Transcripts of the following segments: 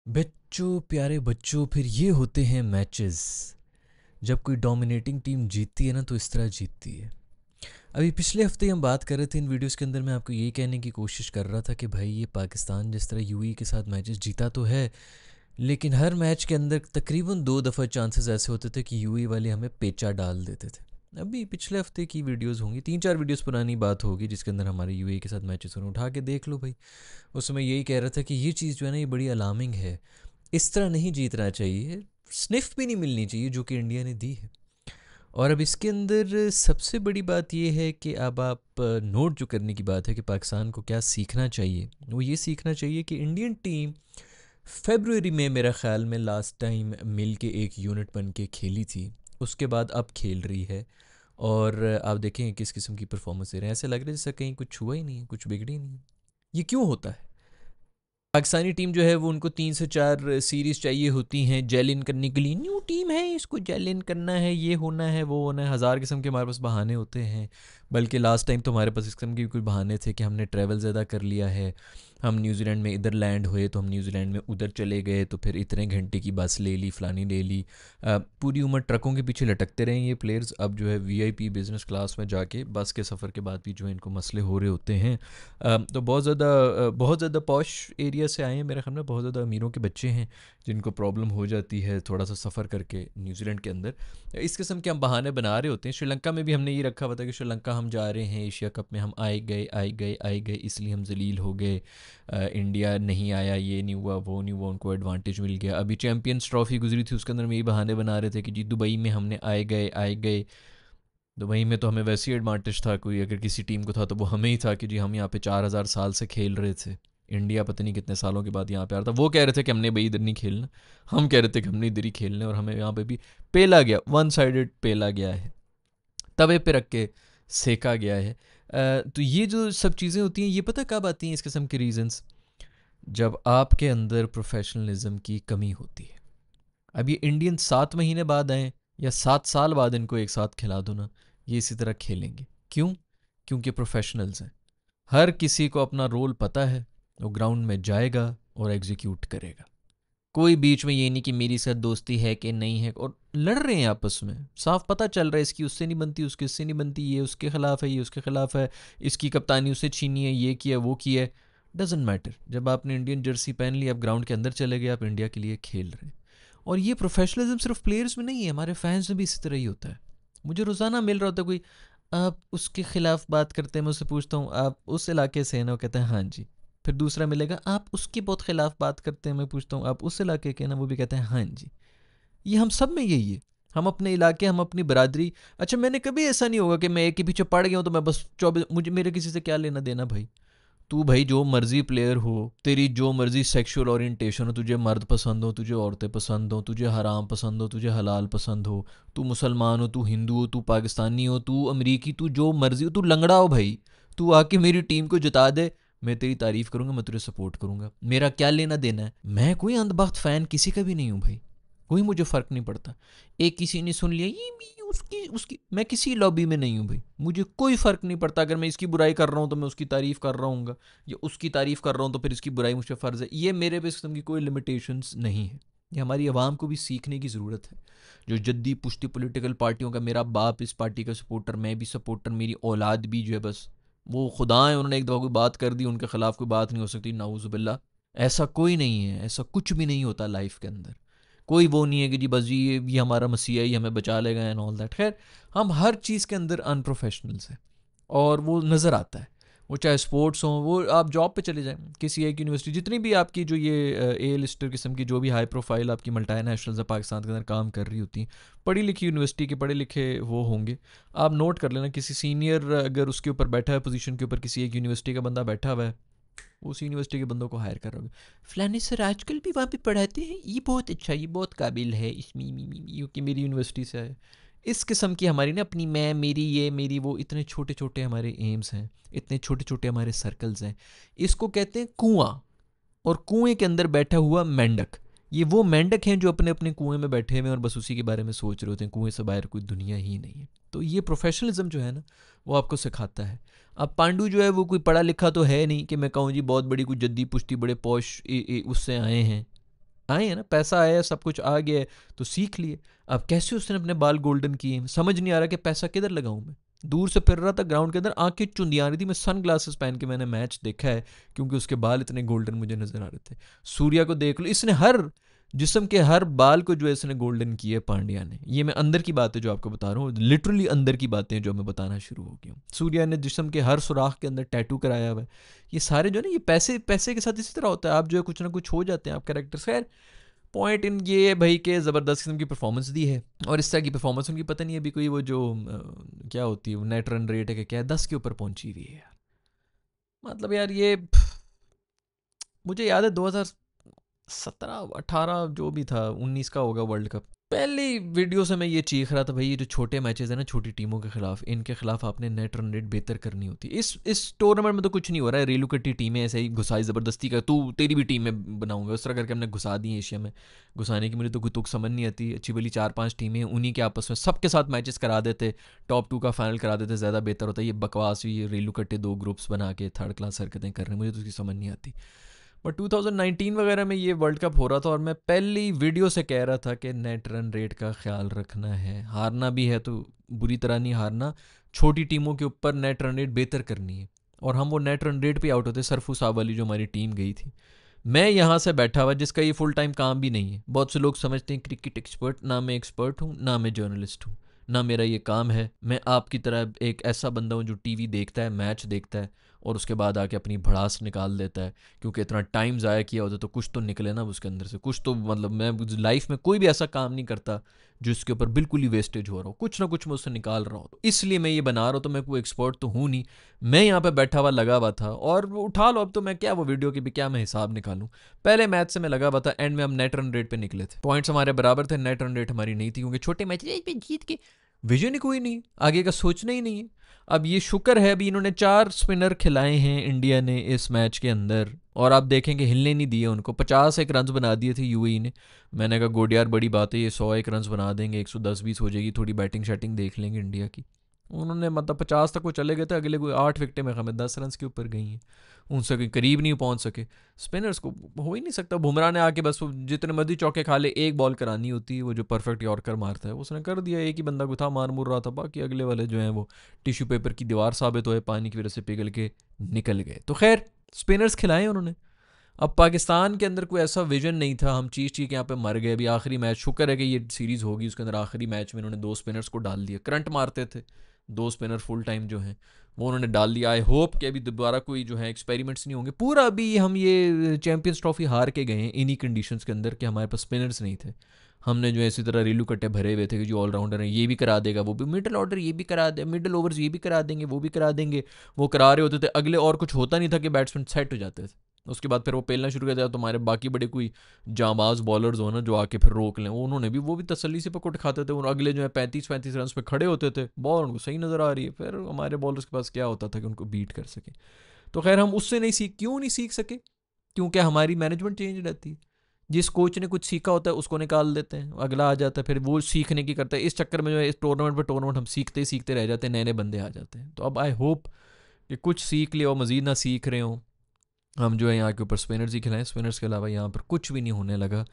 बच्चों प्यारे बच्चों, फिर ये होते हैं मैचेस। जब कोई डोमिनेटिंग टीम जीतती है ना तो इस तरह जीतती है। अभी पिछले हफ्ते हम बात कर रहे थे इन वीडियोस के अंदर, मैं आपको ये कहने की कोशिश कर रहा था कि भाई ये पाकिस्तान जिस तरह यूएई के साथ मैचेस जीता तो है, लेकिन हर मैच के अंदर तकरीबन 2 दफ़ा चांसेस ऐसे होते थे कि यूएई वाले हमें पेचा डाल देते थे। अभी पिछले हफ्ते की वीडियोस होंगी, 3-4 वीडियोस पुरानी बात होगी जिसके अंदर हमारे यूएई के साथ मैचेस उन्हें उठा के देख लो भाई। उसमें यही कह रहा था कि ये चीज़ जो है ना ये बड़ी अलार्मिंग है, इस तरह नहीं जीतना चाहिए, स्निफ भी नहीं मिलनी चाहिए जो कि इंडिया ने दी है। और अब इसके अंदर सबसे बड़ी बात यह है कि अब आप नोट जो करने की बात है कि पाकिस्तान को क्या सीखना चाहिए, वो ये सीखना चाहिए कि इंडियन टीम फेब्रुअरी में मेरा ख़्याल में लास्ट टाइम मिल के एक यूनिट बन के खेली थी, उसके बाद अब खेल रही है। और आप देखें किस किस्म की परफॉर्मेंस दे रहे हैं, ऐसे लग रहा है जैसे कहीं कुछ हुआ ही नहीं है, कुछ बिगड़ी नहीं है। ये क्यों होता है? पाकिस्तानी टीम जो है वो उनको 3 से 4 सीरीज़ चाहिए होती हैं जेल इन करने के लिए। न्यू टीम है, इसको जेल इन करना है, ये होना है, वो होना है, हज़ार किस्म के हमारे पास बहाने होते हैं। बल्कि लास्ट टाइम तो हमारे पास इस किस्म के भी कुछ बहाने थे कि हमने ट्रैवल ज़्यादा कर लिया है, हम न्यूजीलैंड में इधर लैंड हुए तो हम न्यूजीलैंड में उधर चले गए, तो फिर इतने घंटे की बस ले ली, फ़लानी ले ली। पूरी उम्र ट्रकों के पीछे लटकते रहे ये प्लेयर्स, अब जो है वीआईपी बिज़नेस क्लास में जाके बस के सफ़र के बाद भी जो है इनको मसले हो रहे होते हैं। तो बहुत ज़्यादा पॉश एरिया से आए हैं, मेरे ख्याल में बहुत ज़्यादा अमीरों के बच्चे हैं जिनको प्रॉब्लम हो जाती है थोड़ा सा सफ़र करके न्यूजीलैंड के अंदर। इस किस्म के हम बहाने बना रहे होते हैं। श्रीलंका में भी हमने ये रखा हुआ था कि श्रीलंका हम जा रहे हैं एशिया कप में, हम आए गए इसलिए हम जलील हो गए। इंडिया नहीं आया, ये नहीं हुआ, वो नहीं हुआ, उनको एडवांटेज मिल गया। अभी चैम्पियंस ट्रॉफी गुजरी थी, उसके अंदर हम यही बहाने बना रहे थे कि जी दुबई में हमने आए गए। दुबई में तो हमें वैसे ही एडवांटेज था, कोई अगर किसी टीम को था तो वो हमें ही था कि जी हम यहाँ पे 4,000 साल से खेल रहे थे। इंडिया पता नहीं कितने सालों के बाद यहाँ पे आ रहा था, वो कह रहे थे कि हमने भाई इधर नहीं खेलना, हम कह रहे थे कि हमने इधर ही खेलना, और हमें यहाँ पे भी पेला गया, वन साइडेड पेला गया है, तवे पे रख के सेका गया है। तो ये जो सब चीज़ें होती हैं ये पता कब आती हैं, इस किस्म के रीजंस, जब आपके अंदर प्रोफेशनलिज्म की कमी होती है। अब ये इंडियन 7 महीने बाद आए या 7 साल बाद इनको एक साथ खिला दो ना, ये इसी तरह खेलेंगे। क्यों? क्योंकि प्रोफेशनल्स हैं, हर किसी को अपना रोल पता है, वो ग्राउंड में जाएगा और एग्जीक्यूट करेगा। कोई बीच में ये नहीं कि मेरी साथ दोस्ती है कि नहीं है, और लड़ रहे हैं आपस में, साफ पता चल रहा है इसकी उससे नहीं बनती, उसकी उससे नहीं बनती, ये उसके खिलाफ है, ये उसके खिलाफ है, इसकी कप्तानी उससे छीनी है, ये किया वो किया। डजेंट मैटर, जब आपने इंडियन जर्सी पहन ली, आप ग्राउंड के अंदर चले गए, आप इंडिया के लिए खेल रहे हैं। और ये प्रोफेशनलिज्म सिर्फ प्लेयर्स में नहीं है, हमारे फैंस में भी इसी तरह ही होता है। मुझे रोज़ाना मिल रहा होता है कोई, आप उसके खिलाफ बात करते हैं, मैं उससे पूछता हूँ आप उस इलाके से हैं ना, वो कहता है हाँ जी। फिर दूसरा मिलेगा, आप उसके बहुत खिलाफ बात करते हैं, मैं पूछता हूँ आप उस इलाके के ना, वो भी कहते हैं हाँ जी। ये हम सब में यही है, हम अपने इलाके, हम अपनी बरादरी। अच्छा, मैंने कभी ऐसा नहीं होगा कि मैं एक के पीछे पड़ गया हूँ तो मैं बस 24, मुझे मेरे किसी से क्या लेना देना भाई। तू भाई जो मर्जी प्लेयर हो, तेरी जो मर्जी सेक्सुअल ओरिएंटेशन हो, तुझे मर्द पसंद हो, तुझे औरतें पसंद हो, तुझे हराम पसंद हो, तुझे हलाल पसंद हो, तू मुसलमान हो, तू हिंदू हो, तू पाकिस्तानी हो, तू अमरीकी, तू जो मर्जी हो, तू लंगड़ा हो भाई, तू आके मेरी टीम को जिता दे, मैं तेरी तारीफ करूंगा, मैं तुझे सपोर्ट करूंगा। मेरा क्या लेना देना है, मैं कोई अंधभक्त फ़ैन किसी का भी नहीं हूँ भाई, कोई मुझे फ़र्क नहीं पड़ता। एक किसी ने सुन लिया ये उसकी उसकी, मैं किसी लॉबी में नहीं हूँ भाई, मुझे कोई फ़र्क नहीं पड़ता। अगर मैं इसकी बुराई कर रहा हूँ तो मैं उसकी तारीफ़ कर रहा हूँ, या उसकी तारीफ़ कर रहा हूँ तो फिर इसकी बुराई मुझ पर फ़र्ज़ है। ये मेरे पे इस किस्म की कोई लिमिटेशंस नहीं है। ये हमारी आवाम को भी सीखने की ज़रूरत है। जो जद्दी पुश्ती पॉलिटिकल पार्टियों का, मेरा बाप इस पार्टी का सपोर्टर, मैं भी सपोर्टर, मेरी औलाद भी जो है बस वो खुदा है, उन्होंने एक दफ़ा कोई बात कर दी, उनके ख़िलाफ़ कोई बात नहीं हो सकती, नाउज़ुबिल्लाह। ऐसा कोई नहीं है, ऐसा कुछ भी नहीं होता लाइफ के अंदर। कोई वो नहीं है कि जी बस जी ये हमारा मसीहा ही हमें बचा लेगा एंड ऑल दैट। खैर, हम हर चीज़ के अंदर अनप्रोफेशनल्स हैं, और वो नज़र आता है। वो चाहे स्पोर्ट्स हो, वो आप जॉब पे चले जाएं किसी एक यूनिवर्सिटी, जितनी भी आपकी जो ये ए लिस्टर किस्म की जो भी हाई प्रोफाइल आपकी मल्टी नेशनल्स पाकिस्तान के अंदर काम कर रही होती हैं, पढ़ी लिखी यूनिवर्सिटी के पढ़े लिखे वो होंगे। आप नोट कर लेना, किसी सीनियर अगर उसके ऊपर बैठा है पोजीशन के ऊपर, किसी एक यूनिवर्सिटी का बंदा बैठा हुआ है, उस यूनिवर्सिटी के बंदों को हायर कर रहे हो। फलाने सर आजकल भी वहाँ पे पढ़ाते हैं, ये बहुत अच्छा, ये बहुत काबिल है, इसमें यू कि मेरी यूनिवर्सिटी से आए। इस किस्म की हमारी ना अपनी मैं मेरी ये मेरी वो, इतने छोटे छोटे हमारे एम्स हैं, इतने छोटे छोटे हमारे सर्कल्स हैं। इसको कहते हैं कुआं, और कुएं के अंदर बैठा हुआ मेंढक। ये वो मेंढक हैं जो अपने अपने कुएं में बैठे हुए हैं और बस उसी के बारे में सोच रहे होते हैं, कुएं से बाहर कोई दुनिया ही नहीं है। तो ये प्रोफेशनलिज्म जो है ना, वो आपको सिखाता है। अब पांडु जो है वो कोई पढ़ा लिखा तो है नहीं कि मैं कहूँ जी बहुत बड़ी कोई जद्दी पुश्ती बड़े पौश उससे आए हैं। आए हैं ना, पैसा आया, सब कुछ आ गया है, तो सीख लिए। अब कैसे उसने अपने बाल गोल्डन किए, समझ नहीं आ रहा कि पैसा किधर लगाऊं मैं। दूर से फिर रहा था ग्राउंड के अंदर, आंखें चुंदिया रही थी, मैं सन ग्लासेस पहन के मैंने मैच देखा है, क्योंकि उसके बाल इतने गोल्डन मुझे नजर आ रहे थे। सूर्या को देख लो, इसने हर जिस्म के हर बाल को जो है इसने गोल्डन किया है पांड्या ने। ये मैं अंदर की बात है जो आपको बता रहा हूँ, लिटरली अंदर की बातें जो मैं बताना शुरू हो गया हूँ। सूर्या ने जिस्म के हर सुराख के अंदर टैटू कराया हुआ है। ये सारे जो है ना, ये पैसे पैसे के साथ इसी तरह होता है, आप जो है कुछ ना कुछ हो जाते हैं आप कैरेक्टर्स। खैर पॉइंट इन ये है भाई के ज़बरदस्त किस्म की परफॉर्मेंस दी है, और इस तरह की परफॉर्मेंस उनकी पता नहीं अभी कोई वो जो क्या होती है नेट रन रेट है कि क्या है, 10 के ऊपर पहुंची हुई है यार। मतलब यार ये मुझे याद है 2017 18 जो भी था, 19 का होगा वर्ल्ड कप, पहली वीडियो से मैं ये चीख रहा था भाई, ये जो छोटे मैचेस है ना छोटी टीमों के खिलाफ, इनके खिलाफ आपने नेट रन रेट बेहतर करनी होती है। इस टूर्नामेंट में तो कुछ नहीं हो रहा है, रेलू कट्टी टीमें ऐसे ही घुसाई ज़बरदस्ती का, तू तेरी भी टीम में बनाऊंगा, उस तरह करके हमने घुसा दी एशिया में। घुसाने की मुझे तो गुतुक समझ नहीं आती, अच्छी भली 4-5 टीमें उन्हीं के आपस में सबके साथ मैचेस करा देते, टॉप 2 का फाइनल करा देते, ज़्यादा बेहतर होता है। ये बकवास हुई, ये रेलू कट्टे 2 ग्रुप्स बना के थर्ड क्लास हरकतें कर रहे हैं, मुझे तो उसकी समझ नहीं आती। बट 2019 वगैरह में ये वर्ल्ड कप हो रहा था, और मैं पहली वीडियो से कह रहा था कि नेट रन रेट का ख्याल रखना है, हारना भी है तो बुरी तरह नहीं हारना, छोटी टीमों के ऊपर नेट रन रेट बेहतर करनी है। और हम वो नेट रन रेट पे आउट होते, सरफू साहब वाली जो हमारी टीम गई थी। मैं यहाँ से बैठा हुआ जिसका ये फुल टाइम काम भी नहीं है, बहुत से लोग समझते हैं क्रिकेट एक्सपर्ट, ना मैं एक्सपर्ट हूँ ना मैं जर्नलिस्ट हूँ, ना मेरा ये काम है। मैं आपकी तरह एक ऐसा बंदा हूँ जो टीवी देखता है, मैच देखता है, और उसके बाद आके अपनी भड़ास निकाल देता है, क्योंकि इतना टाइम ज़ाया किया होता है तो कुछ तो निकले ना उसके अंदर से, कुछ तो। मतलब मैं लाइफ में कोई भी ऐसा काम नहीं करता जिसके ऊपर बिल्कुल ही वेस्टेज हो रहा हो, कुछ ना कुछ मैं उससे निकाल रहा हूँ, तो इसलिए मैं ये बना रहा हूँ। तो मैं कोई एक्सपर्ट तो हूँ नहीं, मैं यहाँ पे बैठा हुआ लगा हुआ था, और उठा लो अब तो मैं क्या वो वीडियो की भी क्या मैं हिसाब निकालूं। पहले मैच से मैं लगा हुआ था, एंड में हम नेट रन रेट पे निकले थे, पॉइंट्स हमारे बराबर थे, नेट रन रेट हमारी नहीं थी, क्योंकि छोटे मैच पे जीत के विजन ही कोई नहीं, आगे का सोचना ही नहीं है। अब ये शुक्र है अभी इन्होंने 4 स्पिनर खिलाए हैं इंडिया ने इस मैच के अंदर, और आप देखेंगे हिलने नहीं दिए उनको, 51 रन बना दिए थे यूएई ने। मैंने कहा गुड यार, बड़ी बात है, ये 101 रन बना देंगे, 110-20 हो जाएगी, थोड़ी बैटिंग शैटिंग देख लेंगे इंडिया की। उन्होंने मतलब 50 तक वो चले गए थे, अगले कोई 8 विकेटें में हमें 10 रन के ऊपर गई हैं, उनसे कोई करीब नहीं पहुंच सके। स्पिनर्स को हो ही नहीं सकता, बुमराह ने आके बस जितने मर्जी चौके खा ले, एक बॉल करानी होती है, वो जो परफेक्ट यॉर्कर मारता है उसने कर दिया, एक ही बंदा को था मार मुर रहा था, बाकी अगले वाले जो हैं वो टिश्यू पेपर की दीवार साबित हुए, पानी की वजह से पिघल के निकल गए। तो खैर स्पिनर्स खिलाए उन्होंने। अब पाकिस्तान के अंदर कोई ऐसा विजन नहीं था, हम चीज़ के यहाँ पे मर गए। अभी आखिरी मैच, शुक्र है कि ये सीरीज़ होगी, उसके अंदर आखिरी मैच में इन्होंने 2 स्पिनर्स को डाल दिया, करंट मारते थे 2 स्पिनर फुल टाइम जो हैं वो उन्होंने डाल दिया। आई होप कि अभी दोबारा कोई जो है एक्सपेरिमेंट्स नहीं होंगे। पूरा अभी हम ये चैंपियंस ट्रॉफी हार के गए हैं इन्हीं कंडीशंस के अंदर कि हमारे पास स्पिनर्स नहीं थे। हमने जो है इसी तरह रेलू कट्टे भरे हुए थे कि जो ऑलराउंडर है ये भी करा देगा, वो भी मिडिल ऑर्डर ये भी करा दे, मिडिल ओवर्स ये भी करा देंगे, वो भी करा देंगे, वो करा रहे होते थे अगले, और कुछ होता नहीं था कि बैट्समैन सेट हो जाते थे। उसके बाद फिर वो पेलना शुरू कर दिया, तुम्हारे बाकी बड़े कोई जांबाज बॉलर्स हो ना जो आके फिर रोक लें, उन्होंने भी वो भी तसल्ली से पकड़ खाते थे, और अगले जो है 35-35 रन पे खड़े होते थे, बॉल उनको सही नज़र आ रही है, फिर हमारे बॉलर्स के पास क्या होता था कि उनको बीट कर सके। तो खैर हम उससे नहीं क्यों नहीं सीख सके, क्योंकि हमारी मैनेजमेंट चेंज रहती है। जिस कोच ने कुछ सीखा होता है उसको निकाल देते हैं, अगला आ जाता है, फिर वो सीखने की करता है। इस चक्कर में जो है इस टूर्नामेंट पर टूर्नामेंट हम सीखते सीखते रह जाते हैं, नए नए बंदे आ जाते हैं। तो अब आई होप कि कुछ सीख लिया और मज़ीद ना सीख रहे हों, हम जो है यहाँ के ऊपर स्पिनर्स ही खिलाएं। स्पिनर्स के अलावा यहाँ पर कुछ भी नहीं होने लगा।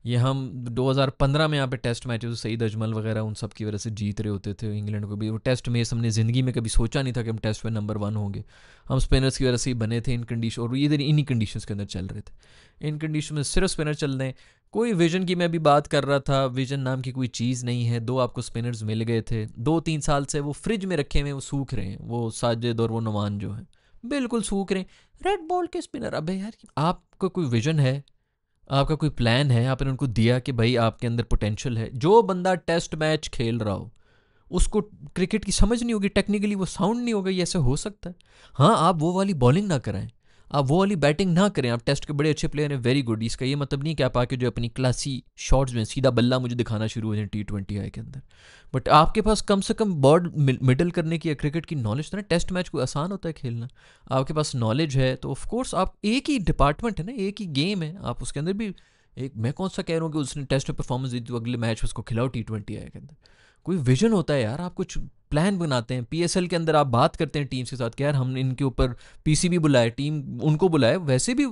ये हम 2015 में यहाँ पे टेस्ट मैचेस सईद अजमल वगैरह उन सब की वजह से जीत रहे होते थे इंग्लैंड को भी। वो टेस्ट मैच हमने ज़िंदगी में कभी सोचा नहीं था कि हम टेस्ट में नंबर 1 होंगे। हम स्पिनर्स की वजह से ही बने थे इन कंडीशन, और ये इन्हीं कंडीशंस के अंदर चल रहे थे। इन कंडीशन में सिर्फ स्पिनर चल रहे हैं। कोई विजन की मैं अभी बात कर रहा था, विजन नाम की कोई चीज़ नहीं है। 2 आपको स्पिनर्स मिल गए थे, 2-3 साल से वो फ्रिज में रखे हुए, वो सूख रहे हैं, वो साजिद और वो नुमान जो है बिल्कुल सूख रहे हैं। रेड बॉल के स्पिनर, अबे यार आपका कोई विजन है, आपका कोई प्लान है, आपने उनको दिया कि भाई आपके अंदर पोटेंशियल है। जो बंदा टेस्ट मैच खेल रहा हो उसको क्रिकेट की समझ नहीं होगी, टेक्निकली वो साउंड नहीं होगा, ये ऐसे हो सकता है? हाँ, आप वो वाली बॉलिंग ना कराएं, आप वो वाली बैटिंग ना करें, आप टेस्ट के बड़े अच्छे प्लेयर हैं, वेरी गुड। इसका ये मतलब नहीं कि आप आके जो अपनी क्लासी शॉट्स में सीधा बल्ला मुझे दिखाना शुरू हो जाए T20 आई के अंदर, बट आपके पास कम से कम बॉर्ड मिडल करने की क्रिकेट की नॉलेज तो ना। टेस्ट मैच कोई आसान होता है खेलना, आपके पास नॉलेज है तो ऑफकोर्स आप, एक ही डिपार्टमेंट है ना, एक ही गेम है, आप उसके अंदर भी एक, मैं कौन सा कह रहा हूँ कि उसने टेस्ट में परफॉर्मेंस दी तो अगले मैच उसको खिलाओ T20 आई के अंदर। कोई विजन होता है यार, आप कुछ प्लान बनाते हैं। पीएसएल के अंदर आप बात करते हैं टीम्स के साथ कि यार हमने इनके ऊपर पीसीबी बुलाए, टीम उनको बुलाए। वैसे भी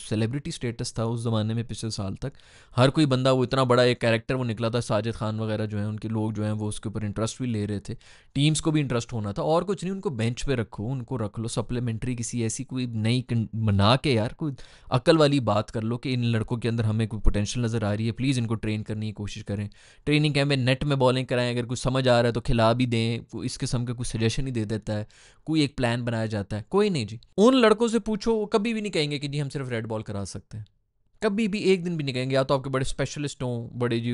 सेलिब्रिटी स्टेटस था उस ज़माने में, पिछले साल तक हर कोई बंदा, वो इतना बड़ा एक कैरेक्टर वो निकला था, साजिद खान वगैरह जो है उनके लोग जो हैं वो उसके ऊपर इंटरेस्ट भी ले रहे थे, टीम्स को भी इंटरेस्ट होना था। और कुछ नहीं, उनको बेंच पे रखो, उनको रख लो सप्लीमेंट्री किसी ऐसी कोई नई बना के, यार कोई अकल वाली बात कर लो कि इन लड़कों के अंदर हमें कोई पोटेंशियल नज़र आ रही है, प्लीज़ इनको ट्रेन करने की कोशिश करें। ट्रेनिंग कैंप में नेट में बॉलिंग कराएं, अगर कुछ समझ आ रहा है तो खिला भी दें, इस किस्म का कुछ सजेशन ही दे देता है, कोई एक प्लान बनाया जाता है। कोई नहीं जी, उन लड़कों से पूछो, वो कभी भी नहीं कहेंगे कि जी हम सिर्फ रेड बॉल करा सकते हैं, कभी भी एक दिन भी नहीं कहेंगे। या तो आपके बड़े स्पेशलिस्ट हों, बड़े जी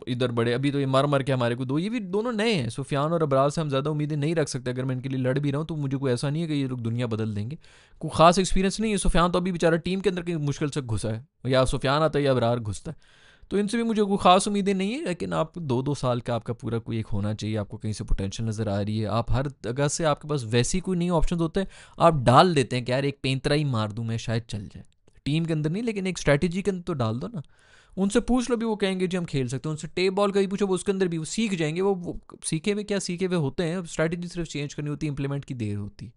इधर बड़े, अभी तो ये मर के हमारे को दो, ये भी दोनों नए हैं, सुफियान और अबरार से हम ज़्यादा उम्मीदें नहीं रख सकते। अगर मैं इनके लिए लड़ भी रहा हूँ तो मुझे कोई ऐसा नहीं है कि ये लोग दुनिया बदल देंगे, कोई ख़ास एक्सपीरियंस नहीं है। सुफियान तो अभी बेचारा टीम के अंदर कहीं मुश्किल से घुसा है, या सुफियान आता है या अबरार घुसता है, तो इनसे भी मुझे कोई ख़ास उम्मीदें नहीं है। लेकिन आप 2-2 साल का आपका पूरा कोई एक होना चाहिए, आपको कहीं से पोटेंशियल नज़र आ रही है, आप हर जगह से आपके पास वैसी कोई नहीं ऑप्शन होते हैं, आप डाल देते हैं कि यार एक पेंतरा ही मार दूँ मैं, शायद चल जाए। टीम के अंदर नहीं, लेकिन एक स्ट्रैटेजी के अंदर तो डाल दो ना। उनसे पूछ लो भी, वो कहेंगे जी हम खेल सकते हैं। उनसे टेप बॉल का ही पूछो, वो उसके अंदर भी वो सीख जाएंगे। वो सीखे हुए क्या सीखे हुए होते हैं, स्ट्रैटेजी सिर्फ चेंज करनी होती है, इंप्लीमेंट की देर होती है।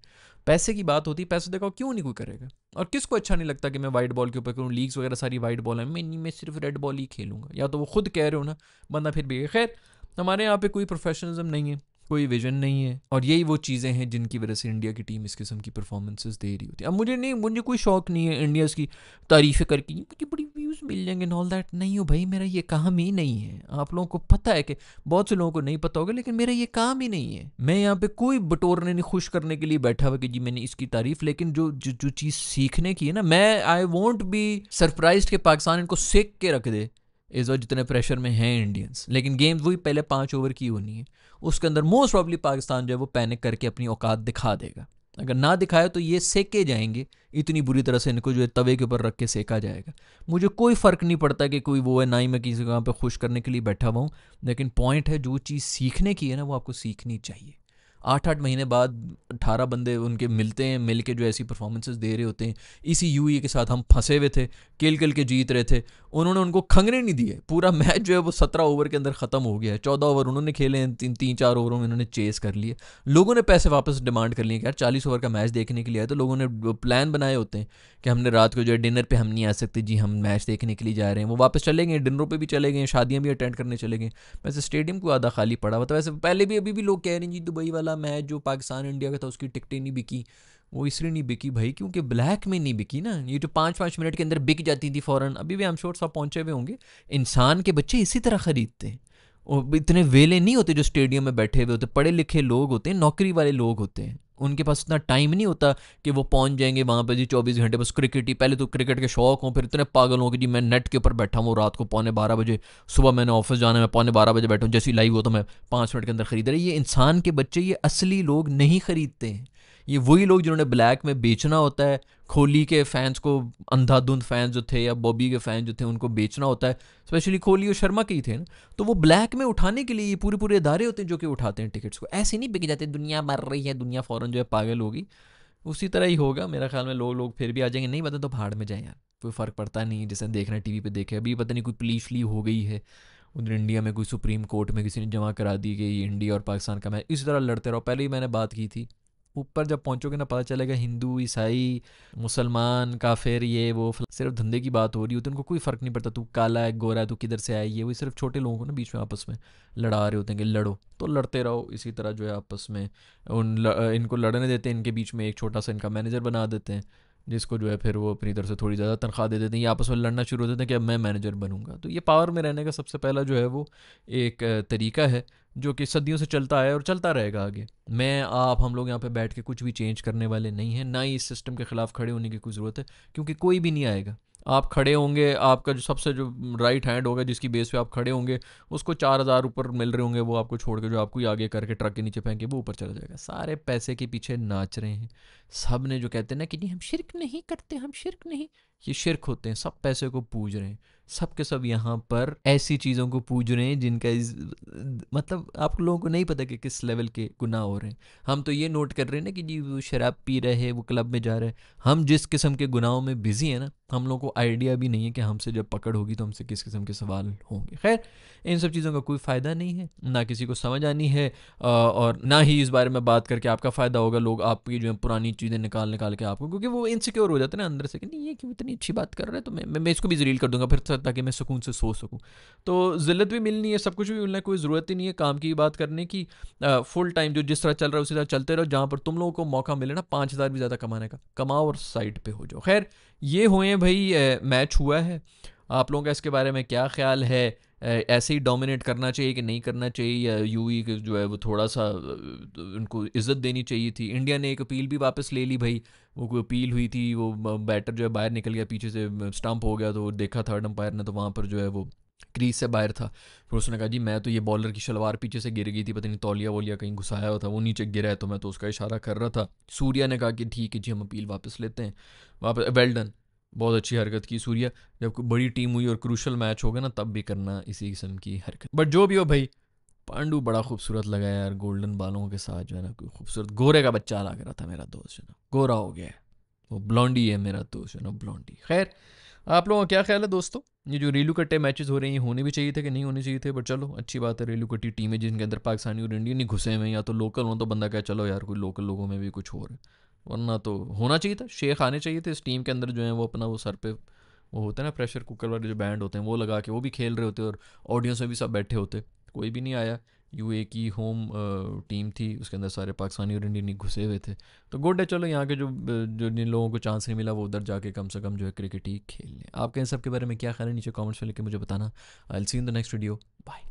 पैसे की बात होती है, पैसे देखो क्यों नहीं कोई करेगा। और किसको अच्छा नहीं लगता कि मैं वाइट बॉल के ऊपर करूँ, लीग्स वगैरह सारी वाइट बॉल है, मैं सिर्फ रेड बॉल ही खेलूंगा। या तो वो खुद कह रहे हो ना, बंदा फिर भी। खैर, हमारे यहाँ पे कोई प्रोफेशनलिज्म नहीं है, कोई विजन नहीं है, और यही वो चीज़ें हैं जिनकी वजह से इंडिया की टीम इस किस्म की परफॉर्मेंसेस दे रही होती है। अब मुझे कोई शौक नहीं है इंडियाज़ की तारीफ़ें करके मुझे बड़ी व्यूज़ मिल जाएंगे ऑल दैट, नहीं हो भाई, मेरा ये काम ही नहीं है। आप लोगों को पता है कि बहुत से लोगों को नहीं पता होगा, लेकिन मेरा ये काम ही नहीं है। मैं यहाँ पे कोई बटोरने नहीं, खुश करने के लिए बैठा हुआ कि जी मैंने इसकी तारीफ़, लेकिन जो चीज़ सीखने की है ना, मैं आई वॉन्ट बी सरप्राइज कि पाकिस्तान इनको सेक के रख दे इस वक्त जितने प्रेशर में हैं इंडियंस। लेकिन गेम वही पहले 5 ओवर की होनी है, उसके अंदर मोस्ट प्रॉब्ली पाकिस्तान जो है वो पैनिक करके अपनी औकात दिखा देगा। अगर ना दिखाया तो ये सेके जाएंगे, इतनी बुरी तरह से इनको जो है तवे के ऊपर रख के सेका जाएगा। मुझे कोई फ़र्क नहीं पड़ता कि कोई वो है, ना ही मैं किसी जगह पे खुश करने के लिए बैठा हुआ हूँ। लेकिन पॉइंट है, जो चीज़ सीखने की है ना वो आपको सीखनी चाहिए। 8-8 महीने बाद 18 बंदे उनके मिलते हैं, मिल के जो ऐसी परफॉर्मेंसेस दे रहे होते हैं। इसी यूई के साथ हम फंसे हुए थे, किल के जीत रहे थे, उन्होंने उनको खंगने नहीं दिए। पूरा मैच जो है वो 17 ओवर के अंदर ख़त्म हो गया है। 14 ओवर उन्होंने खेले हैं, 3-4 ओवरों में उन्होंने चेस कर लिए। लोगों ने पैसे वापस डिमांड कर लिए कि यार 40 ओवर का मैच देखने के लिए आए, तो लोगों ने प्लान बनाए होते हैं कि हमने रात को जो है डिनर पे हम नहीं आ सकते जी, हम मैच देखने के लिए जा रहे हैं। वो वापस चले गए, डिनरों पे भी चले गए, शादियां भी अटेंड करने चले गए। वैसे स्टेडियम को आधा खाली पड़ा हुआ था। वैसे पहले भी अभी भी लोग कह रहे हैं जी दुबई वाला मैच जो पाकिस्तान इंडिया का था उसकी टिकटें नहीं बिकी। वो इसलिए नहीं बिकी भाई क्योंकि ब्लैक में नहीं बिकी ना। ये जो 5-5 मिनट के अंदर बिक जाती थी फ़ौरन, अभी भी हम श्योर सब पहुंचे हुए होंगे। इंसान के बच्चे इसी तरह ख़रीदते हैं। और इतने वेले नहीं होते जो स्टेडियम में बैठे हुए होते, पढ़े लिखे लोग होते हैं, नौकरी वाले लोग होते हैं। उनके पास इतना टाइम नहीं होता कि वो पहुंच जाएंगे वहाँ पे जी 24 घंटे बस क्रिकेट ही। पहले तो क्रिकेट के शौक हों, फिर इतने पागल हों कि जी मैं नेट के ऊपर बैठा हूँ रात को 11:45 बजे, सुबह मैंने ऑफिस जाना है, मैं 11:15 बजे बैठा हूँ, जैसे ही लाइव हो तो मैं 5 मिनट के अंदर खरीद रही। ये इंसान के बच्चे, ये असली लोग नहीं खरीदते हैं। ये वही लोग जिन्होंने ब्लैक में बेचना होता है। कोहली के फैंस को, अंधाधुंध फैंस जो थे, या बॉबी के फैंस जो थे, उनको बेचना होता है। स्पेशली कोहली और शर्मा के ही थे ना, तो वो ब्लैक में उठाने के लिए ये पूरे इदारे होते हैं जो कि उठाते हैं टिकट्स को। ऐसे नहीं बिक जाते, दुनिया मर रही है, दुनिया फ़ौरन जो है पागल होगी। उसी तरह ही होगा मेरा ख्याल में। लोग फिर भी आ जाएंगे, नहीं पता तो भाड़ में जाए यार, कोई फ़र्क पड़ता नहीं है। जैसे देखना टीवी पे देखे, अभी पता नहीं कोई पुलिस ली हो गई है उधर इंडिया में, कोई सुप्रीम कोर्ट में किसी ने जमा करा दी कि इंडिया और पाकिस्तान का मैच इसी तरह लड़ते रहो। पहले ही मैंने बात की थी, ऊपर जब पहुंचोगे ना पता चलेगा हिंदू, ईसाई, मुसलमान, काफिर, ये वो सिर्फ धंधे की बात हो रही होती है। उनको कोई फ़र्क नहीं पड़ता तू काला है, गोरा है, तू किधर से आया, ये वो सिर्फ छोटे लोगों को ना बीच में आपस में लड़ा रहे होते हैं कि लड़ो, तो लड़ते रहो इसी तरह जो है आपस में। इनको लड़ने देते हैं, इनके बीच में एक छोटा सा इनका मैनेजर बना देते हैं, जिसको जो है फिर वो अपनी तरफ से थोड़ी ज़्यादा तनख्वाह दे देते हैं। ये आपस में लड़ना शुरू हो देते हैं कि अब मैं मैनेजर बनूंगा। तो ये पावर में रहने का सबसे पहला जो है वो एक तरीका है जो कि सदियों से चलता है और चलता रहेगा आगे। मैं आप हम लोग यहाँ पे बैठ के कुछ भी चेंज करने वाले नहीं हैं, ना ही इस सिस्टम के ख़िलाफ़ खड़े होने की कोई ज़रूरत है, क्योंकि कोई भी नहीं आएगा। आप खड़े होंगे, आपका जो सबसे जो राइट हैंड होगा जिसकी बेस पे आप खड़े होंगे, उसको 4,000 ऊपर मिल रहे होंगे, वो आपको छोड़ के जो आपको ही आगे करके ट्रक के नीचे फेंके वो ऊपर चला जाएगा। सारे पैसे के पीछे नाच रहे हैं। सब ने जो कहते हैं ना कि नहीं हम शिरक नहीं करते, हम शिरक नहीं, ये शिर्क होते हैं, सब पैसे को पूज रहे हैं, सब के सब यहाँ पर ऐसी चीज़ों को पूज रहे हैं जिनका मतलब आप लोगों को नहीं पता कि किस लेवल के गुनाह हो रहे हैं। हम तो ये नोट कर रहे हैं ना कि जी वो शराब पी रहे हैं, वो क्लब में जा रहे हैं। हम जिस किस्म के गुनाहों में बिजी है ना, हम लोगों को आइडिया भी नहीं है कि हमसे जब पकड़ होगी तो हमसे किस किस्म के सवाल होंगे। खैर, इन सब चीज़ों का कोई फ़ायदा नहीं है, ना किसी को समझ आनी है, और ना ही इस बारे में बात करके आपका फ़ायदा होगा। लोग आपकी जो है पुरानी चीज़ें निकाल निकाल के आपको, क्योंकि वो इनसिक्योर हो जाते हैं ना अंदर से कि नहीं ये क्यों इतनी अच्छी बात कर रहा है, तो मैं इसको भी जलील कर दूंगा फिर, ताकि मैं सुकून से सो सकूँ। तो ज़िल्लत भी मिलनी है, सब कुछ भी मिलना है, कोई ज़रूरत ही नहीं है काम की बात करने की। फुल टाइम जो जिस तरह चल रहा है उसी तरह चलते रहो, जहाँ पर तुम लोगों को मौका मिले ना 5,000 भी ज़्यादा कमाने का, कमाओ और साइड पे हो जाओ। खैर, ये हुए भाई, मैच हुआ है। आप लोगों का इसके बारे में क्या ख्याल है? ऐसे ही डोमिनेट करना चाहिए कि नहीं करना चाहिए, या यूई जो है वो थोड़ा सा उनको इज्जत देनी चाहिए थी? इंडिया ने एक अपील भी वापस ले ली भाई, वो कोई अपील हुई थी, वो बैटर जो है बाहर निकल गया, पीछे से स्टंप हो गया, तो देखा थर्ड अंपायर ने, तो वहाँ पर जो है वो क्रीज से बाहर था। फिर उसने कहा जी मैं तो, ये बॉलर की शलवार पीछे से गिर गई थी, पता नहीं तौलिया वोलिया कहीं घुसाया हुआ था, वो नीचे गिरा है, तो मैं तो उसका इशारा कर रहा था। सूर्या ने कहा कि ठीक है जी हम अपील वापस लेते हैं, वापस वेल डन, बहुत अच्छी हरकत की सूर्या। जब कोई बड़ी टीम हुई और क्रूशल मैच हो गया ना, तब भी करना इसी किस्म की हरकत। बट जो भी हो भाई, पांडु बड़ा खूबसूरत लगा यार, गोल्डन बालों के साथ जो है ना, कोई खूबसूरत गोरे का बच्चा लग रहा था मेरा दोस्त, जो ना गोरा हो गया है, वो ब्लॉन्डी है मेरा दोस्त, जो ना ब्लॉन्डी। खैर, आप लोगों का क्या ख्याल है दोस्तों? ये जो रेलू कट्टे मैचेस हो रहे हैं, होने भी चाहिए थे कि नहीं होने चाहिए थे? बट चलो अच्छी बात है, रेलू कट्टी टीमें जिनके अंदर पाकिस्तानी और इंडियन ही घुसे हुए हैं, या तो लोकल हो तो बंदा कहे चलो यार कोई लोकल लोगों में भी कुछ हो रहा है, वरना तो होना चाहिए था, शेख आने चाहिए थे इस टीम के अंदर, जो है वो अपना वो सर पे वो होता है ना प्रेशर कुकर वाले जो बैंड होते हैं, वो लगा के वो भी खेल रहे होते, और ऑडियंस में भी सब बैठे होते, कोई भी नहीं आया। यूए की होम टीम थी, उसके अंदर सारे पाकिस्तानी और इंडियन ही घुसे हुए थे। तो गुड है, चलो यहाँ के जो जिन लोगों को चांस नहीं मिला वो उधर जाके कम से कम जो है क्रिकेट ही खेल लें। आपके इन सब के बारे में क्या ख्याल है, नीचे कमेंट्स में लिख के मुझे बताना। I will see in the next video, bye.